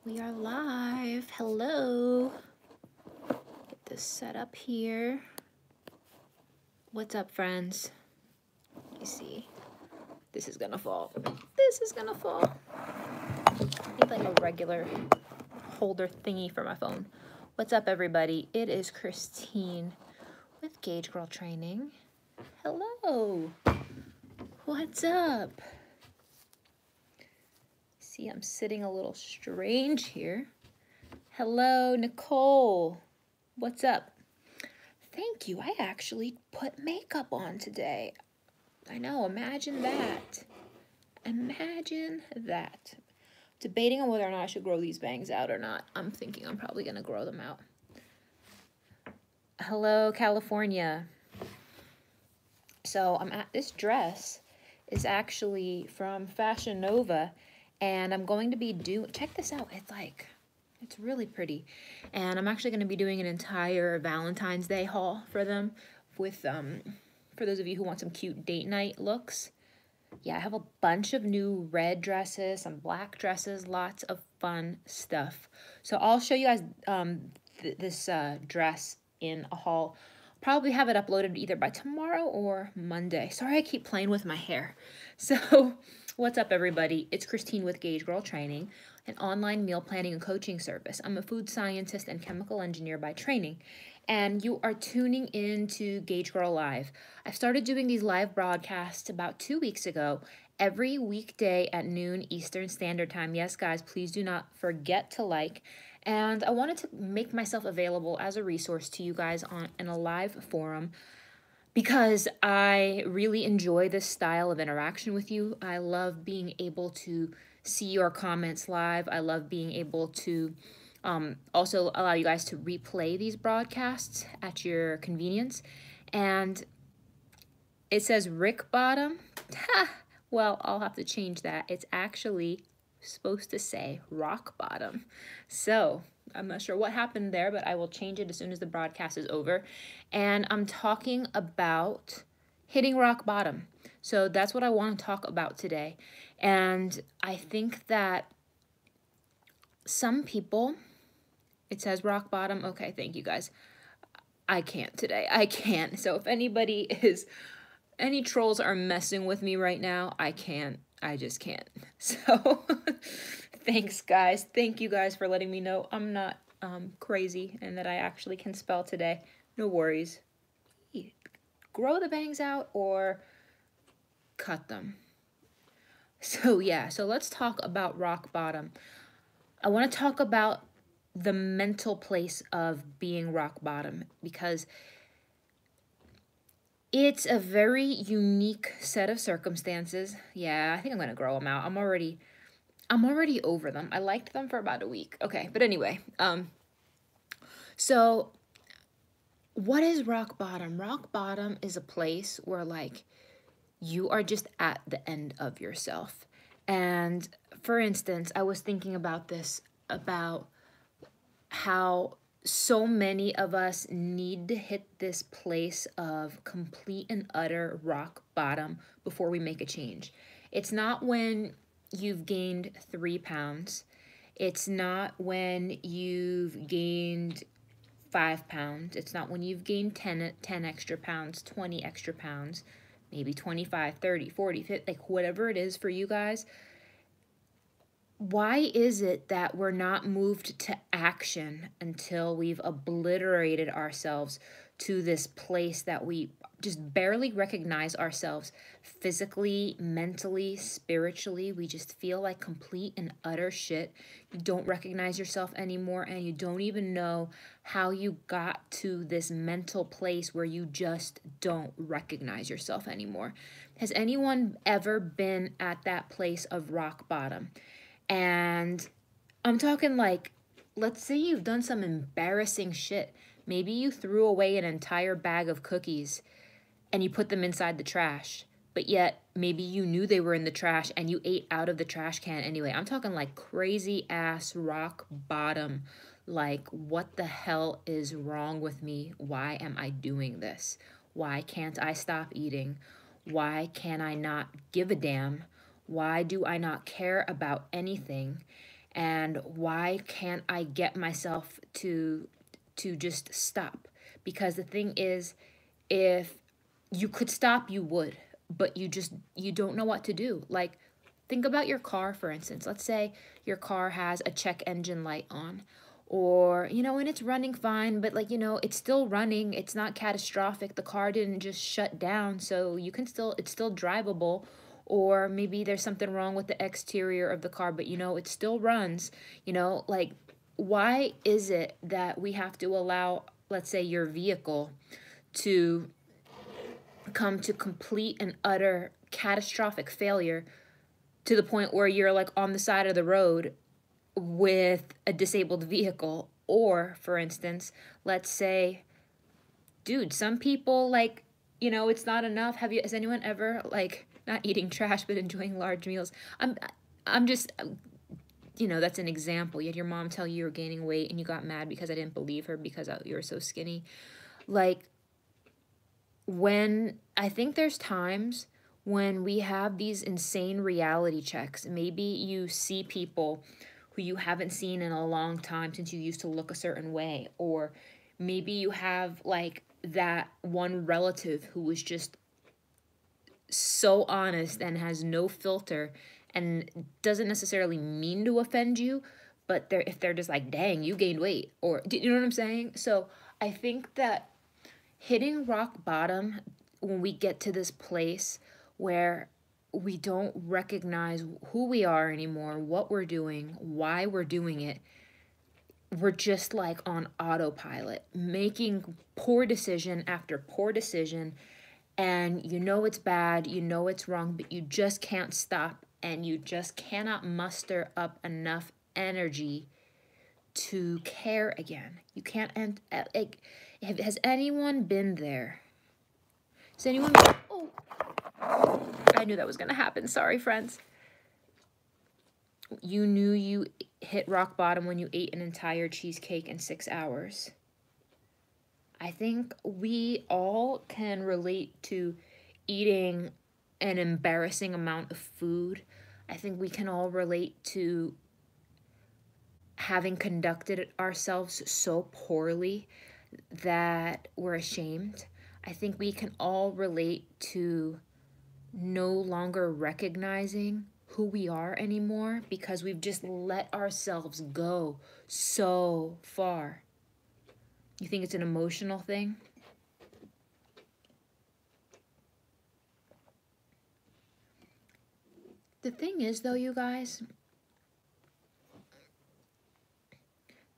We are live. Hello. Get this set up here. What's up, friends? You see, this is gonna fall. This is gonna fall. I need like a regular holder thingy for my phone. What's up, everybody? It is Christine with Gauge Girl Training. Hello. What's up? See, I'm sitting a little strange here. Hello, Nicole. What's up? Thank you. I actually put makeup on today. I know, imagine that. Imagine that. Debating on whether or not I should grow these bangs out or not. I'm thinking I'm probably going to grow them out. Hello, California. So this dress is actually from Fashion Nova, and I'm going to be check this out. It's really pretty. And I'm actually going to be doing an entire Valentine's Day haul for them with, for those of you who want some cute date night looks. Yeah, I have a bunch of new red dresses, some black dresses, lots of fun stuff. So I'll show you guys this dress in a haul. Probably have it uploaded either by tomorrow or Monday. Sorry I keep playing with my hair. So what's up, everybody? It's Christine with Gauge Girl Training, an online meal planning and coaching service. I'm a food scientist and chemical engineer by training, and you are tuning in to Gauge Girl Live. I started doing these live broadcasts about 2 weeks ago, every weekday at noon Eastern Standard Time. Yes, guys, please do not forget to like. And I wanted to make myself available as a resource to you guys in a live forum because I really enjoy this style of interaction with you. I love being able to see your comments live. I love being able to also allow you guys to replay these broadcasts at your convenience. And it says Rick Bottom. Well, I'll have to change that. It's actually supposed to say rock bottom. So I'm not sure what happened there, but I will change it as soon as the broadcast is over. And I'm talking about hitting rock bottom. So that's what I want to talk about today. And I think that some people, it says rock bottom. Okay, thank you guys. I can't today. I can't. So if any trolls are messing with me right now, I can't. I just can't. So thanks, guys. Thank you guys for letting me know I'm not crazy and that I actually can spell today. No worries. Grow the bangs out or cut them. So yeah, so let's talk about rock bottom. I want to talk about the mental place of being rock bottom because it's a very unique set of circumstances. Yeah, I think I'm going to grow them out. I'm already over them. I liked them for about a week. Okay, but anyway, so what is rock bottom? Rock bottom is a place where like you are just at the end of yourself. And for instance, I was thinking about this, about how so many of us need to hit this place of complete and utter rock bottom before we make a change. It's not when you've gained 3 pounds. It's not when you've gained 5 pounds. It's not when you've gained 10 extra pounds, 20 extra pounds, maybe 25, 30, 40, 50, like whatever it is for you guys. Why is it that we're not moved to action until we've obliterated ourselves to this place that we just barely recognize ourselves physically, mentally, spiritually? We just feel like complete and utter shit. You don't recognize yourself anymore, and you don't even know how you got to this mental place where you just don't recognize yourself anymore. Has anyone ever been at that place of rock bottom? And I'm talking like, let's say you've done some embarrassing shit. Maybe you threw away an entire bag of cookies and you put them inside the trash, but yet maybe you knew they were in the trash and you ate out of the trash can anyway. I'm talking like crazy ass rock bottom. Like, what the hell is wrong with me? Why am I doing this? Why can't I stop eating? Why can I not give a damn? Why do I not care about anything? And why can't I get myself to just stop? Because the thing is, if you could stop, you would, but you don't know what to do. Like, think about your car, for instance. Let's say your car has a check engine light on, or, and it's running fine, but like, it's still running. It's not catastrophic. The car didn't just shut down, so it's still drivable. Or maybe there's something wrong with the exterior of the car, but it still runs. Like, why is it that we have to allow, let's say, your vehicle to come to complete and utter catastrophic failure to the point where you're like on the side of the road with a disabled vehicle? Or, for instance, let's say, dude, some people, like, it's not enough. Has anyone ever, like, not eating trash but enjoying large meals? I'm just, that's an example. You had your mom tell you were gaining weight and you got mad because I didn't believe her because you were so skinny. Like, I think there's times when we have these insane reality checks. Maybe you see people who you haven't seen in a long time since you used to look a certain way. Or maybe you have, like, that one relative who was just so honest and has no filter and doesn't necessarily mean to offend you, but if they're just like, dang, you gained weight, or, do you know what I'm saying? So I think that hitting rock bottom, when we get to this place where we don't recognize who we are anymore, what we're doing, why we're doing it, we're just like on autopilot, making poor decision after poor decision, and it's bad, it's wrong, but you just can't stop, and you just cannot muster up enough energy to care again. You can't, and like, has anyone been there? Has anyone oh, I knew that was gonna happen. Sorry, friends. You knew you hit rock bottom when you ate an entire cheesecake in 6 hours. I think we all can relate to eating an embarrassing amount of food. I think we can all relate to having conducted ourselves so poorly that we're ashamed. I think we can all relate to no longer recognizing who we are anymore because we've just let ourselves go so far. You think it's an emotional thing? The thing is, though, you guys,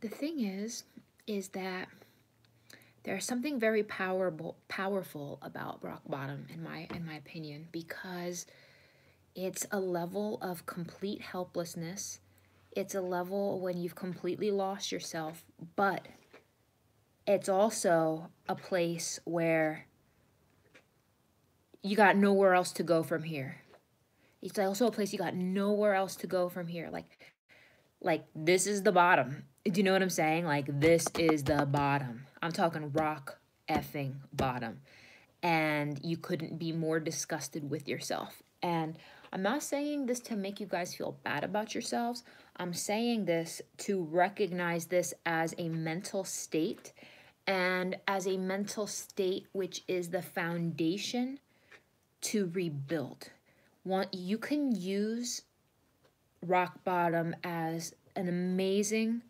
the thing is that there's something very powerful about rock bottom, in my opinion, because it's a level of complete helplessness. It's a level when you've completely lost yourself, but it's also a place where you got nowhere else to go from here. It's also a place you got nowhere else to go from here. Like this is the bottom. Do you know what I'm saying? Like, this is the bottom. I'm talking rock effing bottom. And you couldn't be more disgusted with yourself. And I'm not saying this to make you guys feel bad about yourselves. I'm saying this to recognize this as a mental state, and as a mental state which is the foundation to rebuild. You can use rock bottom as an amazing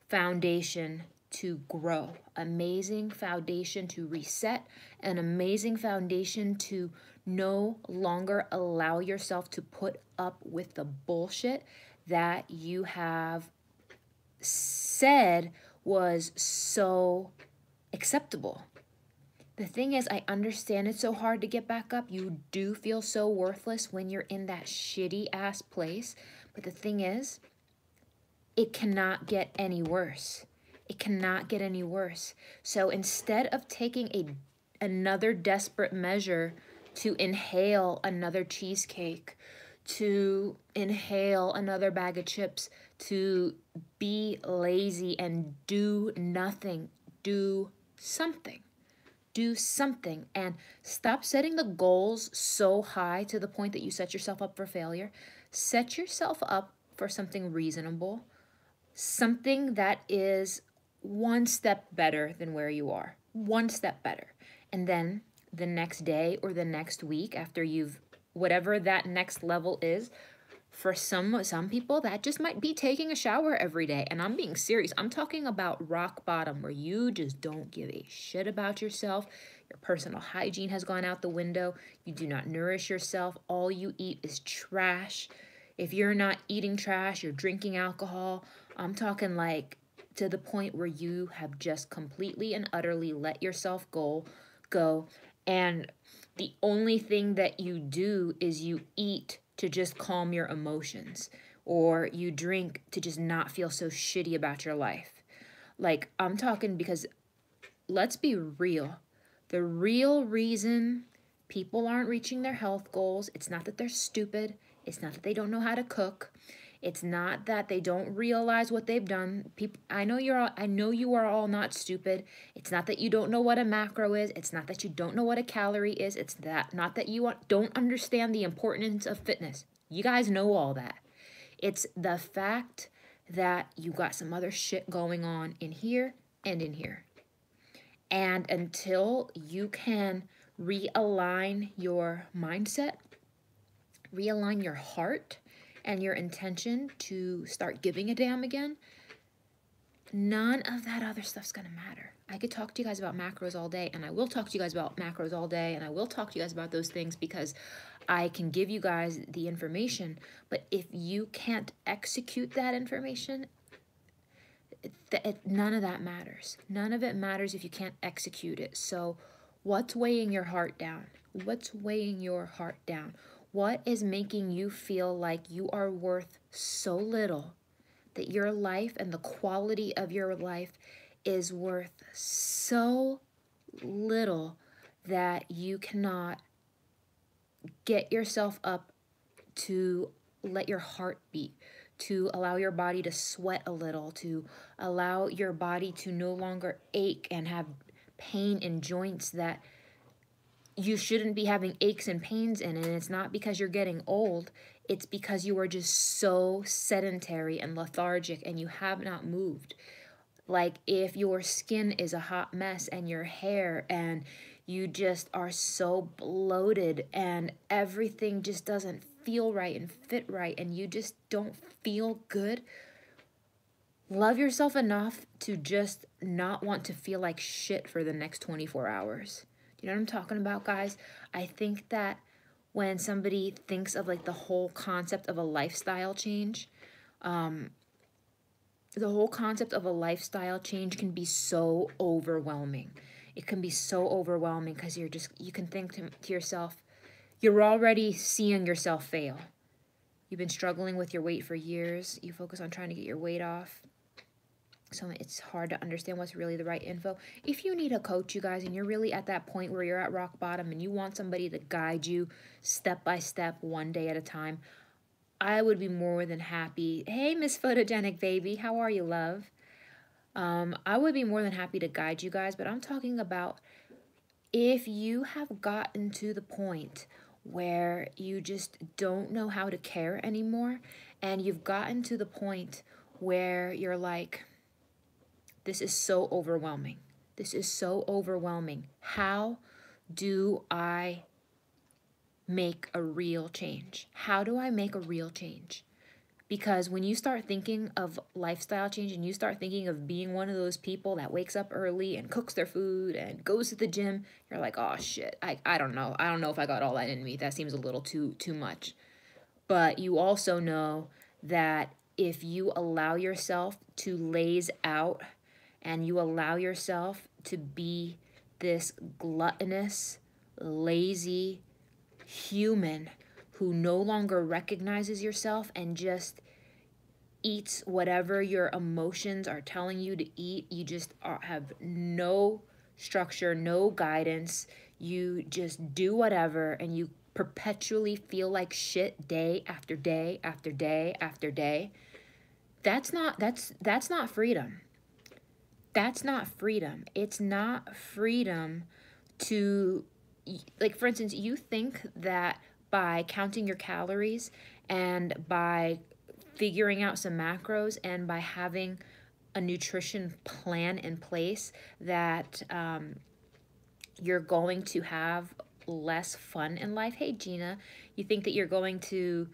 foundation to grow, amazing foundation to reset, an amazing foundation to no longer allow yourself to put up with the bullshit that you have said was so acceptable. The thing is, I understand it's so hard to get back up. You do feel so worthless when you're in that shitty ass place. But the thing is, it cannot get any worse. It cannot get any worse. So instead of taking another desperate measure to inhale another cheesecake, to inhale another bag of chips, to be lazy and do nothing, do something. Do something, and stop setting the goals so high to the point that you set yourself up for failure. Set yourself up for something reasonable, something that is one step better than where you are, one step better. And then the next day or the next week after you've, whatever that next level is, for some people, that just might be taking a shower every day. And I'm being serious. I'm talking about rock bottom, where you just don't give a shit about yourself. Your personal hygiene has gone out the window. You do not nourish yourself. All you eat is trash. If you're not eating trash, you're drinking alcohol. I'm talking like to the point where you have just completely and utterly let yourself go. And the only thing that you do is you eat to just calm your emotions, or you drink to just not feel so shitty about your life. Like, I'm talking because, let's be real. The real reason people aren't reaching their health goals, it's not that they're stupid. It's not that they don't know how to cook. It's not that they don't realize what they've done. People, I know you are all not stupid. It's not that you don't know what a macro is. It's not that you don't know what a calorie is. It's that not that you don't understand the importance of fitness. You guys know all that. It's the fact that you got some other shit going on in here and in here. And until you can realign your mindset, realign your heart, and your intention to start giving a damn again, none of that other stuff's gonna matter. I could talk to you guys about macros all day, and I will talk to you guys about macros all day, and I will talk to you guys about those things because I can give you guys the information, but if you can't execute that information, none of that matters. None of it matters if you can't execute it. So what's weighing your heart down? What's weighing your heart down? What is making you feel like you are worth so little, that your life and the quality of your life is worth so little that you cannot get yourself up to let your heart beat, to allow your body to sweat a little, to allow your body to no longer ache and have pain in joints that you shouldn't be having aches and pains in? And it's not because you're getting old. It's because you are just so sedentary and lethargic and you have not moved. Like, if your skin is a hot mess and your hair, and you just are so bloated and everything just doesn't feel right and fit right and you just don't feel good, love yourself enough to just not want to feel like shit for the next 24 hours. You know what I'm talking about, guys? I think that when somebody thinks of like the whole concept of a lifestyle change, the whole concept of a lifestyle change can be so overwhelming. It can be so overwhelming because you can think to yourself, you're already seeing yourself fail. You've been struggling with your weight for years. You focus on trying to get your weight off. So it's hard to understand what's really the right info. If you need a coach, you guys, and you're really at that point where you're at rock bottom and you want somebody to guide you step by step, one day at a time, I would be more than happy. Hey, Miss Photogenic Baby, how are you, love? I would be more than happy to guide you guys, but I'm talking about if you have gotten to the point where you just don't know how to care anymore, and you've gotten to the point where you're like, this is so overwhelming. This is so overwhelming. How do I make a real change? How do I make a real change? Because when you start thinking of lifestyle change and you start thinking of being one of those people that wakes up early and cooks their food and goes to the gym, you're like, oh shit, I don't know. I don't know if I got all that in me. That seems a little too much. But you also know that if you allow yourself to laze out and you allow yourself to be this gluttonous, lazy human who no longer recognizes yourself and just eats whatever your emotions are telling you to eat, you just have no structure, no guidance, you just do whatever, and you perpetually feel like shit day after day after day after day. That's not freedom. That's not freedom. It's not freedom to, like, for instance, you think that by counting your calories and by figuring out some macros and by having a nutrition plan in place that you're going to have less fun in life. Hey, Gina, you think that you're going to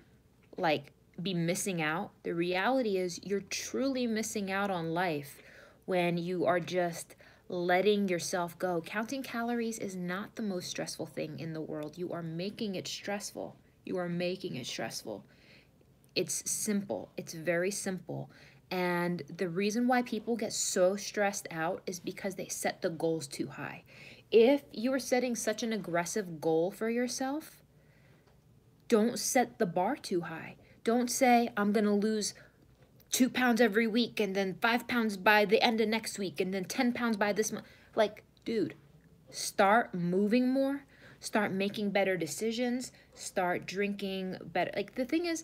like be missing out? The reality is you're truly missing out on life when you are just letting yourself go. Counting calories is not the most stressful thing in the world. You are making it stressful. You are making it stressful. It's simple. It's very simple. And the reason why people get so stressed out is because they set the goals too high. If you are setting such an aggressive goal for yourself, don't set the bar too high. Don't say, I'm going to lose 2 pounds every week and then 5 pounds by the end of next week and then 10 pounds by this month. Like, dude, start moving more, start making better decisions, start drinking better. Like, the thing is,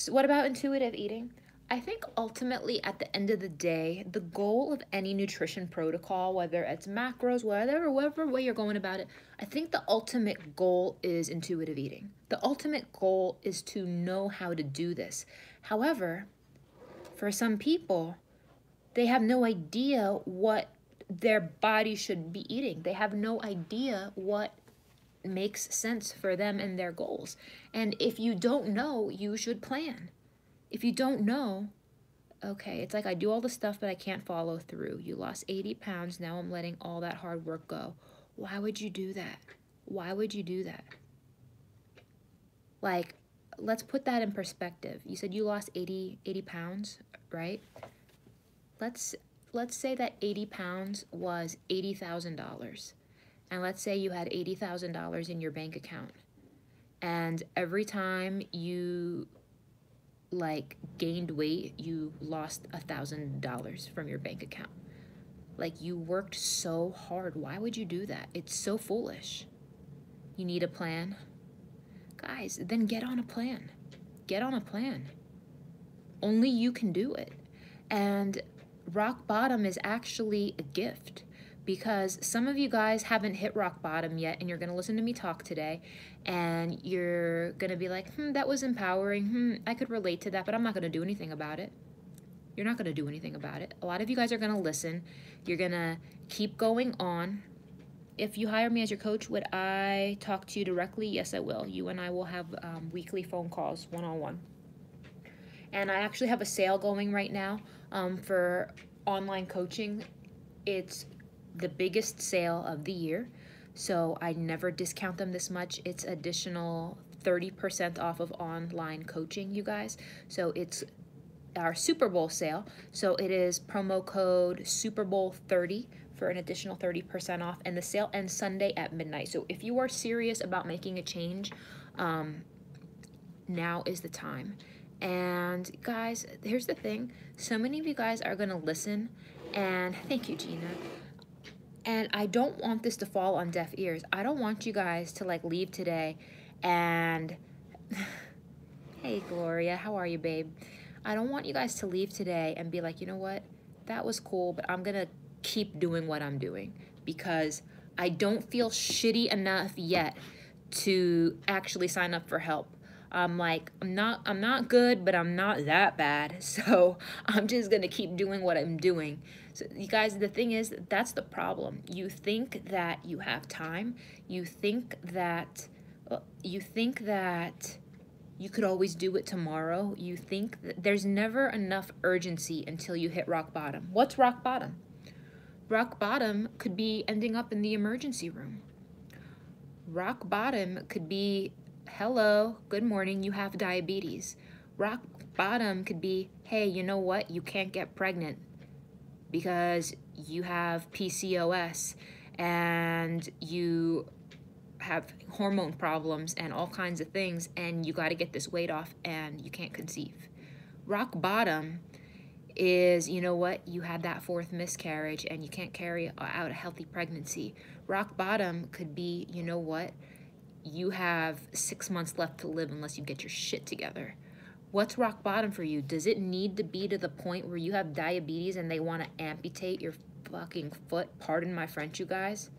what about intuitive eating? I think ultimately at the end of the day, the goal of any nutrition protocol, whether it's macros, whatever way you're going about it, I think the ultimate goal is intuitive eating. The ultimate goal is to know how to do this. However, for some people, they have no idea what their body should be eating. They have no idea what makes sense for them and their goals. And if you don't know, you should plan. If you don't know, okay, it's like I do all the stuff, but I can't follow through. You lost 80 pounds. Now I'm letting all that hard work go. Why would you do that? Why would you do that? Like, let's put that in perspective. You said you lost 80 pounds, right? Let's say that 80 pounds was $80,000. And let's say you had $80,000 in your bank account. And every time you like gained weight, you lost $1,000 from your bank account. Like, you worked so hard. Why would you do that? It's so foolish. You need a plan. Guys, then get on a plan. Get on a plan. Only you can do it. And rock bottom is actually a gift, because some of you guys haven't hit rock bottom yet, and you're going to listen to me talk today, and you're going to be like, that was empowering. I could relate to that, but I'm not going to do anything about it. You're not going to do anything about it. A lot of you guys are going to listen. You're going to keep going on. If you hire me as your coach, would I talk to you directly? Yes, I will. You and I will have weekly phone calls, one-on-one. And I actually have a sale going right now for online coaching. It's the biggest sale of the year, so I never discount them this much. It's additional 30% off of online coaching, you guys. So it's our Super Bowl sale. So it is promo code Super Bowl 30 for an additional 30% off, and the sale ends Sunday at midnight. So if you are serious about making a change, now is the time. And guys, here's the thing. So many of you guys are going to listen, and thank you, Gina. And I don't want this to fall on deaf ears. I don't want you guys to like leave today and hey, Gloria, how are you, babe? I don't want you guys to leave today and be like, you know what? That was cool, but I'm going to keep doing what I'm doing because I don't feel shitty enough yet to actually sign up for help. I'm like, I'm not good, but I'm not that bad. So I'm just going to keep doing what I'm doing. So you guys, the thing is, that's the problem. You think that you have time. You think that you could always do it tomorrow. You think that there's never enough urgency until you hit rock bottom. What's rock bottom? Rock bottom could be ending up in the emergency room. Rock bottom could be, hello, good morning, you have diabetes. Rock bottom could be, hey, you know what? You can't get pregnant because you have PCOS and you have hormone problems and all kinds of things, and you got to get this weight off and you can't conceive. Rock bottom is, you know what, you had that 4th miscarriage and you can't carry out a healthy pregnancy. Rock bottom could be, you know what, you have 6 months left to live unless you get your shit together. What's rock bottom for you? Does it need to be to the point where you have diabetes and they want to amputate your fucking foot? Pardon my French, you guys.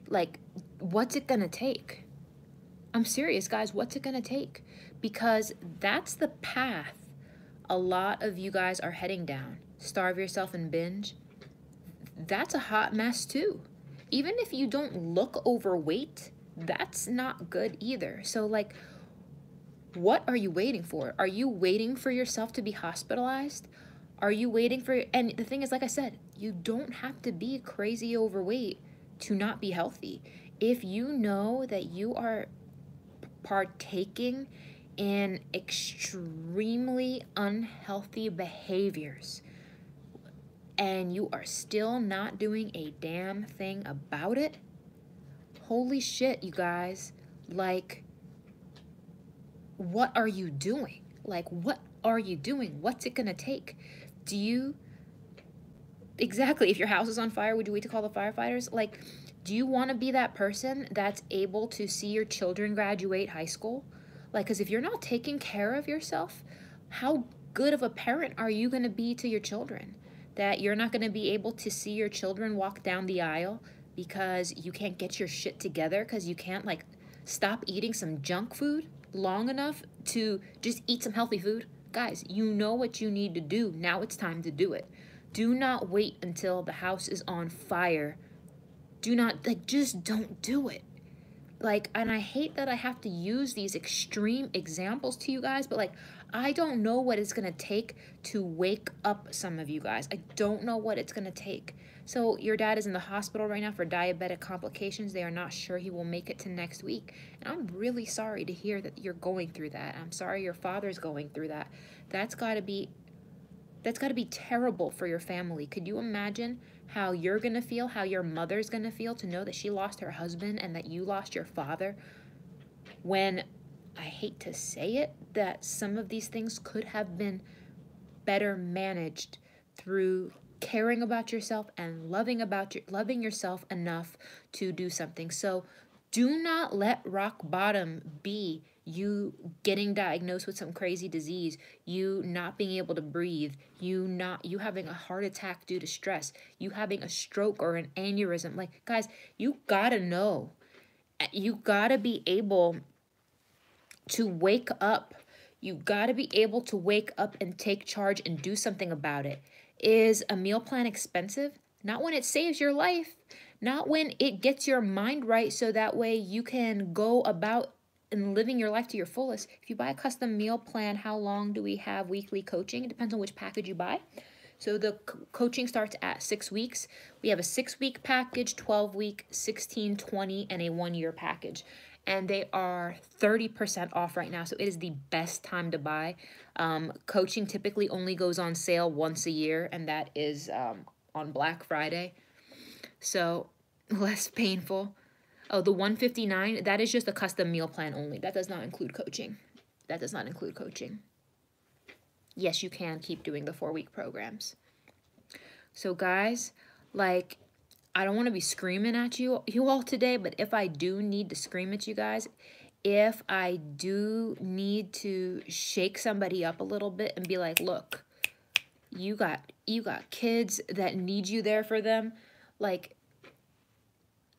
Like, what's it gonna take? I'm serious, guys. What's it going to take? Because that's the path a lot of you guys are heading down. Starve yourself and binge. That's a hot mess too. Even if you don't look overweight, that's not good either. So like, what are you waiting for? Are you waiting for yourself to be hospitalized? Are you waiting for, and the thing is, like I said, you don't have to be crazy overweight to not be healthy. If you know that you are partaking in extremely unhealthy behaviors and you are still not doing a damn thing about it, holy shit, you guys. Like, what are you doing? Like, what are you doing? What's it gonna take? Do you, exactly, if your house is on fire, would you wait to call the firefighters? Like, do you want to be that person that's able to see your children graduate high school? Like, because if you're not taking care of yourself, how good of a parent are you going to be to your children? That you're not going to be able to see your children walk down the aisle because you can't get your shit together, because you can't, like, stop eating some junk food long enough to just eat some healthy food? Guys, you know what you need to do. Now it's time to do it. Do not wait until the house is on fire. Do not, like, just don't do it. Like, and I hate that I have to use these extreme examples to you guys, but like, I don't know what it's gonna take to wake up some of you guys. I don't know what it's gonna take. So your dad is in the hospital right now for diabetic complications. They are not sure he will make it to next week. And I'm really sorry to hear that you're going through that. I'm sorry your father's going through that. That's gotta be terrible for your family. Could you imagine how you're going to feel, how your mother's going to feel to know that she lost her husband and that you lost your father, when, I hate to say it, that some of these things could have been better managed through caring about yourself and loving yourself enough to do something. So do not let rock bottom be you getting diagnosed with some crazy disease, you not being able to breathe, you having a heart attack due to stress, you having a stroke or an aneurysm. Like, guys, you gotta know. You gotta be able to wake up. You gotta be able to wake up and take charge and do something about it. Is a meal plan expensive? Not when it saves your life. Not when it gets your mind right so that way you can go about and living your life to your fullest. If you buy a custom meal plan, how long do we have weekly coaching? It depends on which package you buy. So the coaching starts at 6 weeks. We have a 6-week package, 12-week, 16, 20, and a 1-year package. And they are 30% off right now. So it is the best time to buy. Coaching typically only goes on sale once a year, and that is on Black Friday. So less painful. Oh, the $159, that is just a custom meal plan only. That does not include coaching. That does not include coaching. Yes, you can keep doing the 4-week programs. So guys, like, I don't want to be screaming at you all today, but if I do need to scream at you guys, if I do need to shake somebody up a little bit and be like, look, you got kids that need you there for them, like,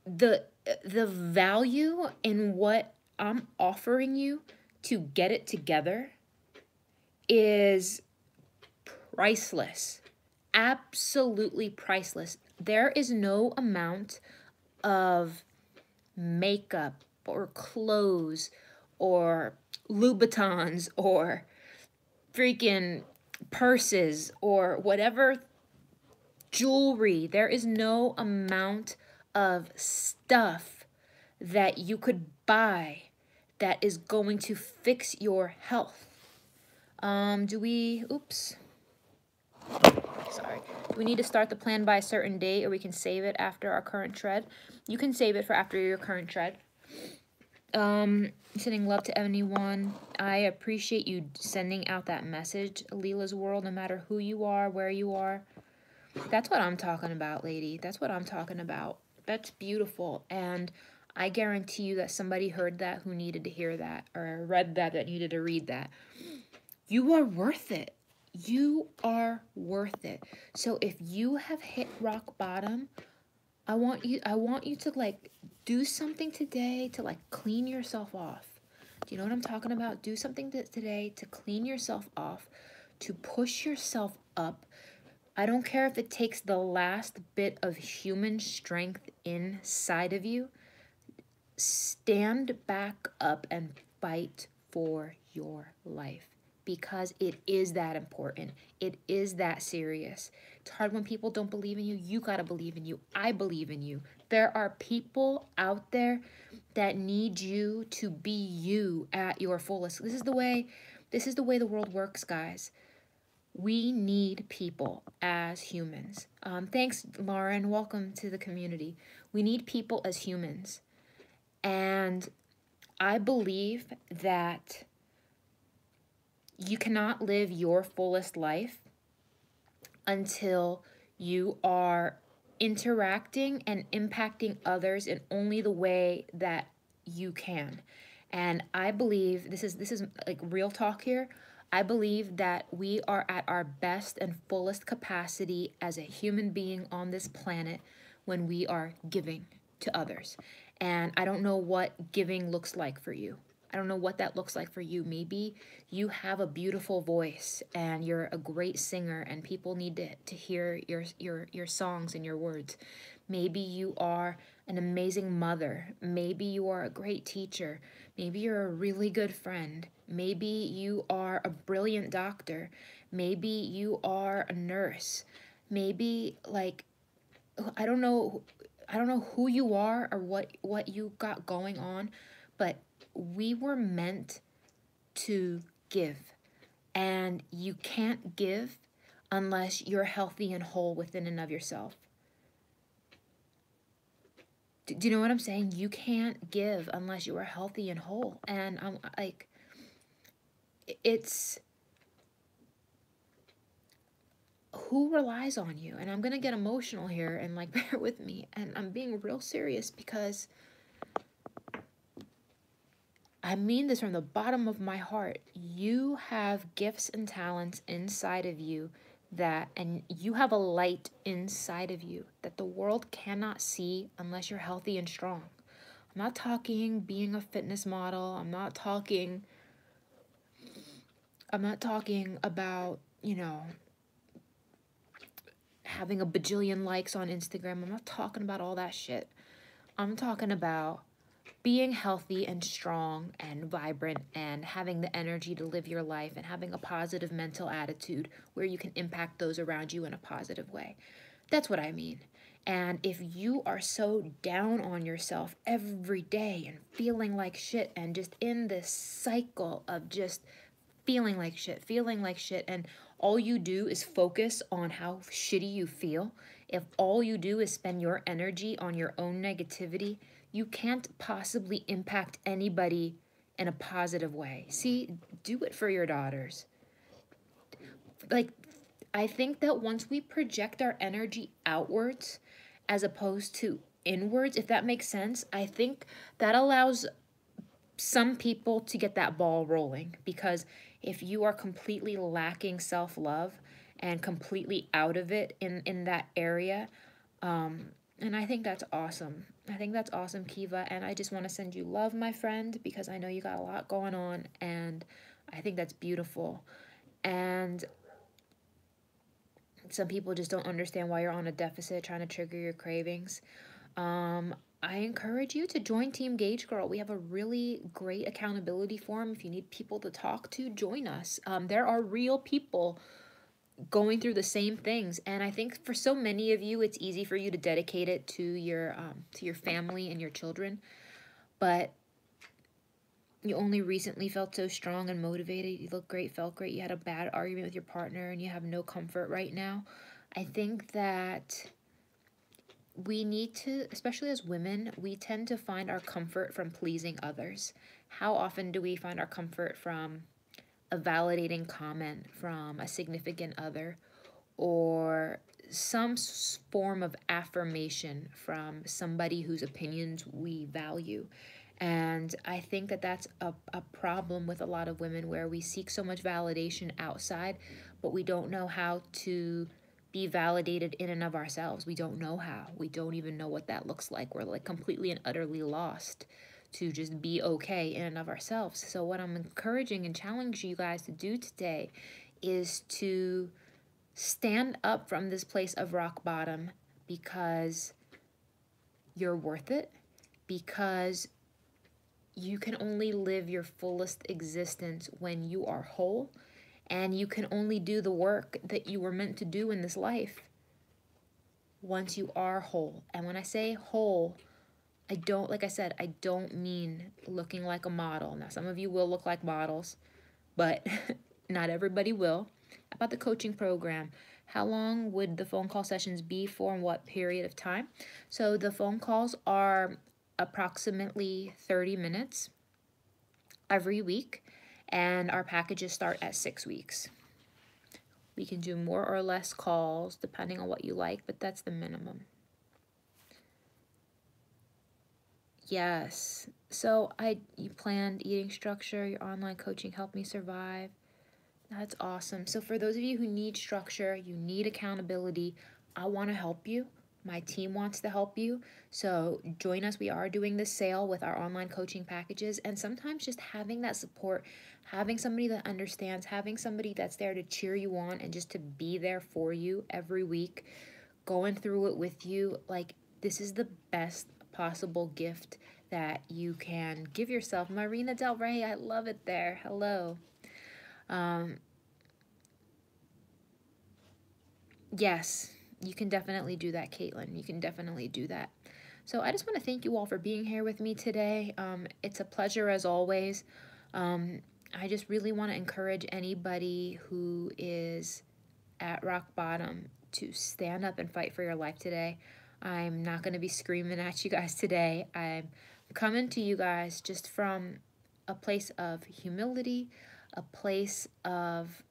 the value in what I'm offering you to get it together is priceless. Absolutely priceless. There is no amount of makeup or clothes or Louboutins or freaking purses or whatever jewelry. There is no amount of stuff that you could buy that is going to fix your health. Do we need to start the plan by a certain date, or we can save it after our current tread? You can save it for after your current tread. Sending love to anyone. I appreciate you sending out that message, Leela's World, no matter who you are, where you are. That's what I'm talking about, lady. That's what I'm talking about. That's beautiful. And I guarantee you that somebody heard that who needed to hear that, or read that needed to read that. You are worth it. You are worth it. So if you have hit rock bottom, I want you to like do something today to like clean yourself off. Do you know what I'm talking about? Do something today to clean yourself off, to push yourself up. I don't care if it takes the last bit of human strength inside of you. Stand back up and fight for your life because it is that important. It is that serious. It's hard when people don't believe in you. You got to believe in you. I believe in you. There are people out there that need you to be you at your fullest. This is the way the world works, guys. We need people as humans. Thanks, Lauren. Welcome to the community. We need people as humans. And I believe that you cannot live your fullest life until you are interacting and impacting others in only the way that you can. And I believe this is like real talk here. I believe that we are at our best and fullest capacity as a human being on this planet when we are giving to others. And I don't know what giving looks like for you. I don't know what that looks like for you. Maybe you have a beautiful voice and you're a great singer and people need to hear your songs and your words. Maybe you are an amazing mother. Maybe you are a great teacher. Maybe you're a really good friend. Maybe you are a brilliant doctor. Maybe you are a nurse. Maybe like I don't know who you are or what you got going on, but we were meant to give. And you can't give unless you're healthy and whole within and of yourself. Do you know what I'm saying? You can't give unless you are healthy and whole. And I'm like, it's who relies on you? And I'm going to get emotional here and like bear with me. And I'm being real serious because I mean this from the bottom of my heart. You have gifts and talents inside of you and you have a light inside of you that the world cannot see unless you're healthy and strong. I'm not talking being a fitness model. I'm not talking about, having a bajillion likes on Instagram. I'm not talking about all that shit. I'm talking about being healthy and strong and vibrant and having the energy to live your life and having a positive mental attitude where you can impact those around you in a positive way. That's what I mean. And if you are so down on yourself every day and feeling like shit and just in this cycle of just feeling like shit, and all you do is focus on how shitty you feel, if all you do is spend your energy on your own negativity, you can't possibly impact anybody in a positive way. See, do it for your daughters. Like, I think that once we project our energy outwards as opposed to inwards, if that makes sense, I think that allows some people to get that ball rolling. Because if you are completely lacking self-love and completely out of it in that area, and I think that's awesome. I think that's awesome, Kiva. And I just want to send you love, my friend, because I know you got a lot going on. And I think that's beautiful. And some people just don't understand why you're on a deficit, trying to trigger your cravings. I encourage you to join Team Gauge Girl. We have a really great accountability forum. If you need people to talk to, join us. There are real people going through the same things, and I think for so many of you, it's easy for you to dedicate it to your family and your children, but you only recently felt so strong and motivated. You look great, felt great. You had a bad argument with your partner, and you have no comfort right now. I think that we need to, especially as women, we tend to find our comfort from pleasing others. How often do we find our comfort from a validating comment from a significant other or some form of affirmation from somebody whose opinions we value? And I think that that's a problem with a lot of women, where we seek so much validation outside, but we don't know how to be validated in and of ourselves. We don't know how. We don't even know what that looks like. We're like completely and utterly lost to just be okay in and of ourselves. So what I'm encouraging and challenging you guys to do today is to stand up from this place of rock bottom, because you're worth it, because you can only live your fullest existence when you are whole, and you can only do the work that you were meant to do in this life once you are whole. And when I say whole, I don't, like I said, I don't mean looking like a model. Now, some of you will look like models, but not everybody will. About the coaching program, how long would the phone call sessions be for and what period of time? So the phone calls are approximately 30 minutes every week, and our packages start at 6 weeks. We can do more or less calls depending on what you like, but that's the minimum. Yes. So you planned eating structure, your online coaching helped me survive. That's awesome. So for those of you who need structure, you need accountability, I want to help you. My team wants to help you. So join us. We are doing this sale with our online coaching packages. And sometimes just having that support, having somebody that understands, having somebody that's there to cheer you on and just to be there for you every week, going through it with you, like, this is the best possible gift that you can give yourself. Marina Del Rey, I love it there. Hello. Yes, you can definitely do that, Caitlin. You can definitely do that. So I just want to thank you all for being here with me today. It's a pleasure as always. I just really want to encourage anybody who is at rock bottom to stand up and fight for your life today. I'm not going to be screaming at you guys today. I'm coming to you guys just from a place of humility, a place of,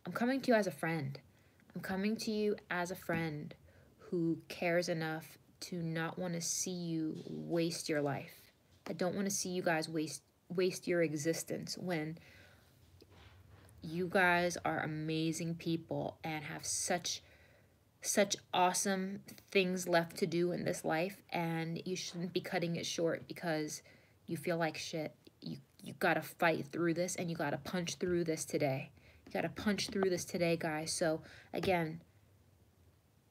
I'm coming to you as a friend. I'm coming to you as a friend who cares enough to not want to see you waste your life. I don't want to see you guys waste your existence when you guys are amazing people and have such awesome things left to do in this life, and you shouldn't be cutting it short because you feel like shit. You got to fight through this, and you got to punch through this today. You got to punch through this today, guys. So again,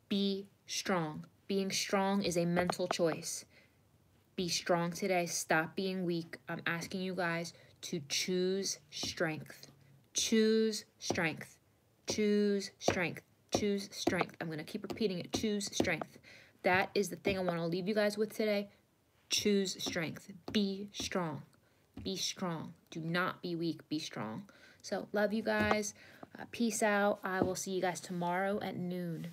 be strong. Being strong is a mental choice. Be strong today. Stop being weak. I'm asking you guys to choose strength. Choose strength. Choose strength. Choose strength. I'm going to keep repeating it. Choose strength. That is the thing I want to leave you guys with today. Choose strength. Be strong. Be strong. Do not be weak. Be strong. So, love you guys. Peace out. I will see you guys tomorrow at noon.